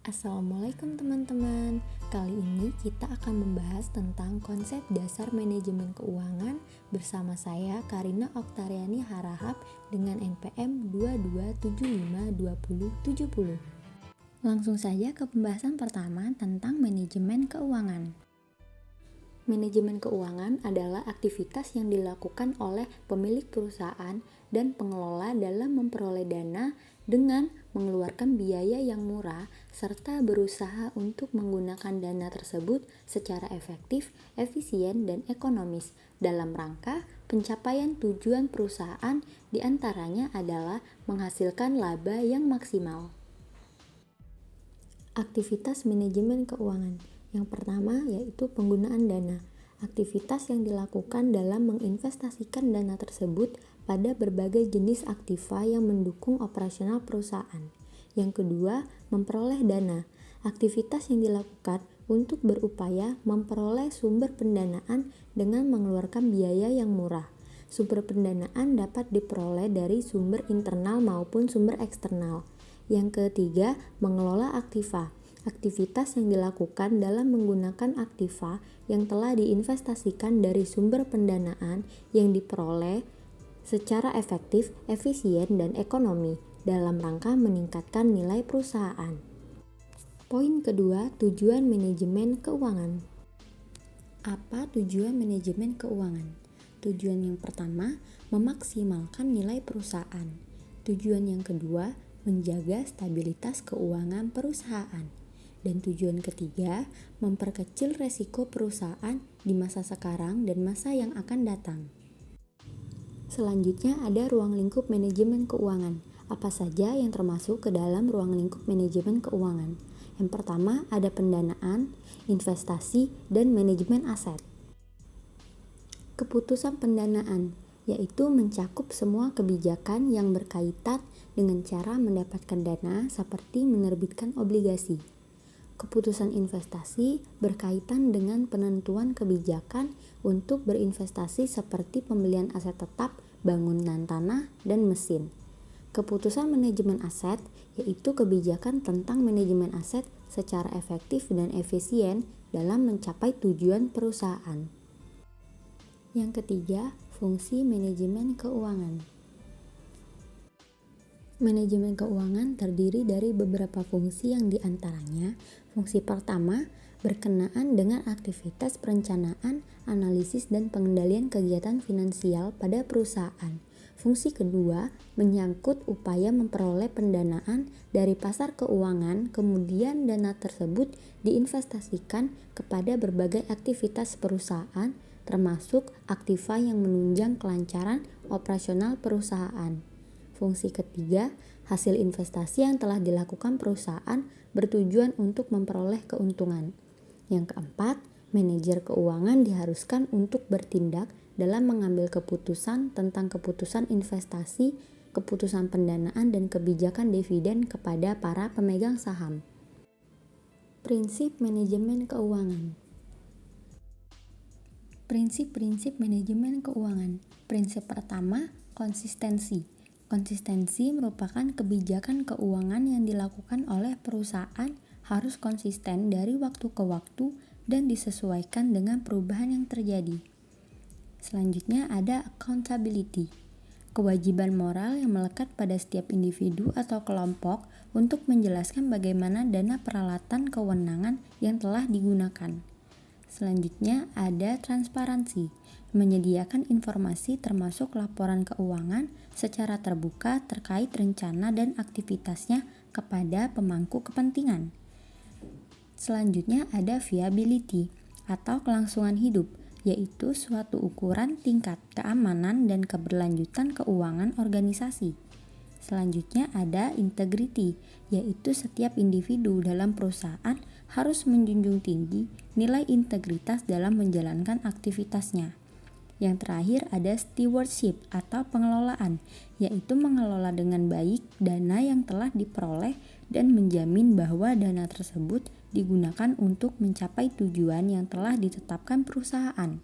Assalamualaikum teman-teman. Kali ini kita akan membahas tentang konsep dasar manajemen keuangan bersama saya Karina Oktariani Harahap dengan NPM 22752070. Langsung saja ke pembahasan pertama tentang manajemen keuangan. Manajemen keuangan adalah aktivitas yang dilakukan oleh pemilik perusahaan dan pengelola dalam memperoleh dana dengan mengeluarkan biaya yang murah serta berusaha untuk menggunakan dana tersebut secara efektif, efisien, dan ekonomis dalam rangka pencapaian tujuan perusahaan, diantaranya adalah menghasilkan laba yang maksimal. Aktivitas manajemen keuangan yang pertama yaitu penggunaan dana. Aktivitas yang dilakukan dalam menginvestasikan dana tersebut pada berbagai jenis aktiva yang mendukung operasional perusahaan. Yang kedua, memperoleh dana. Aktivitas yang dilakukan untuk berupaya memperoleh sumber pendanaan dengan mengeluarkan biaya yang murah. Sumber pendanaan dapat diperoleh dari sumber internal maupun sumber eksternal. Yang ketiga, mengelola aktiva. Aktivitas yang dilakukan dalam menggunakan aktiva yang telah diinvestasikan dari sumber pendanaan yang diperoleh secara efektif, efisien, dan ekonomi dalam rangka meningkatkan nilai perusahaan. Poin kedua, tujuan manajemen keuangan. Apa tujuan manajemen keuangan? Tujuan yang pertama, memaksimalkan nilai perusahaan. Tujuan yang kedua, menjaga stabilitas keuangan perusahaan. Dan tujuan ketiga, memperkecil resiko perusahaan di masa sekarang dan masa yang akan datang. Selanjutnya ada ruang lingkup manajemen keuangan. Apa saja yang termasuk ke dalam ruang lingkup manajemen keuangan? Yang pertama ada pendanaan, investasi, dan manajemen aset. Keputusan pendanaan yaitu mencakup semua kebijakan yang berkaitan dengan cara mendapatkan dana seperti menerbitkan obligasi. Keputusan investasi berkaitan dengan penentuan kebijakan untuk berinvestasi seperti pembelian aset tetap, bangunan tanah, dan mesin. Keputusan manajemen aset yaitu kebijakan tentang manajemen aset secara efektif dan efisien dalam mencapai tujuan perusahaan. Yang ketiga, fungsi manajemen keuangan. Manajemen keuangan terdiri dari beberapa fungsi yang diantaranya, fungsi pertama berkenaan dengan aktivitas perencanaan, analisis, dan pengendalian kegiatan finansial pada perusahaan. Fungsi kedua menyangkut upaya memperoleh pendanaan dari pasar keuangan, kemudian dana tersebut diinvestasikan kepada berbagai aktivitas perusahaan, termasuk aktiva yang menunjang kelancaran operasional perusahaan. Fungsi ketiga, hasil investasi yang telah dilakukan perusahaan bertujuan untuk memperoleh keuntungan. Yang keempat, manajer keuangan diharuskan untuk bertindak dalam mengambil keputusan tentang keputusan investasi, keputusan pendanaan, dan kebijakan dividen kepada para pemegang saham. Prinsip manajemen keuangan. Prinsip-prinsip manajemen keuangan. Prinsip pertama, konsistensi. Konsistensi merupakan kebijakan keuangan yang dilakukan oleh perusahaan harus konsisten dari waktu ke waktu dan disesuaikan dengan perubahan yang terjadi. Selanjutnya ada accountability. Kewajiban moral yang melekat pada setiap individu atau kelompok untuk menjelaskan bagaimana dana peralatan kewenangan yang telah digunakan. Selanjutnya ada transparansi, menyediakan informasi termasuk laporan keuangan secara terbuka terkait rencana dan aktivitasnya kepada pemangku kepentingan. Selanjutnya ada viability atau kelangsungan hidup, yaitu suatu ukuran tingkat keamanan dan keberlanjutan keuangan organisasi. Selanjutnya ada integrity, yaitu setiap individu dalam perusahaan harus menjunjung tinggi nilai integritas dalam menjalankan aktivitasnya. Yang terakhir ada stewardship atau pengelolaan, yaitu mengelola dengan baik dana yang telah diperoleh dan menjamin bahwa dana tersebut digunakan untuk mencapai tujuan yang telah ditetapkan perusahaan.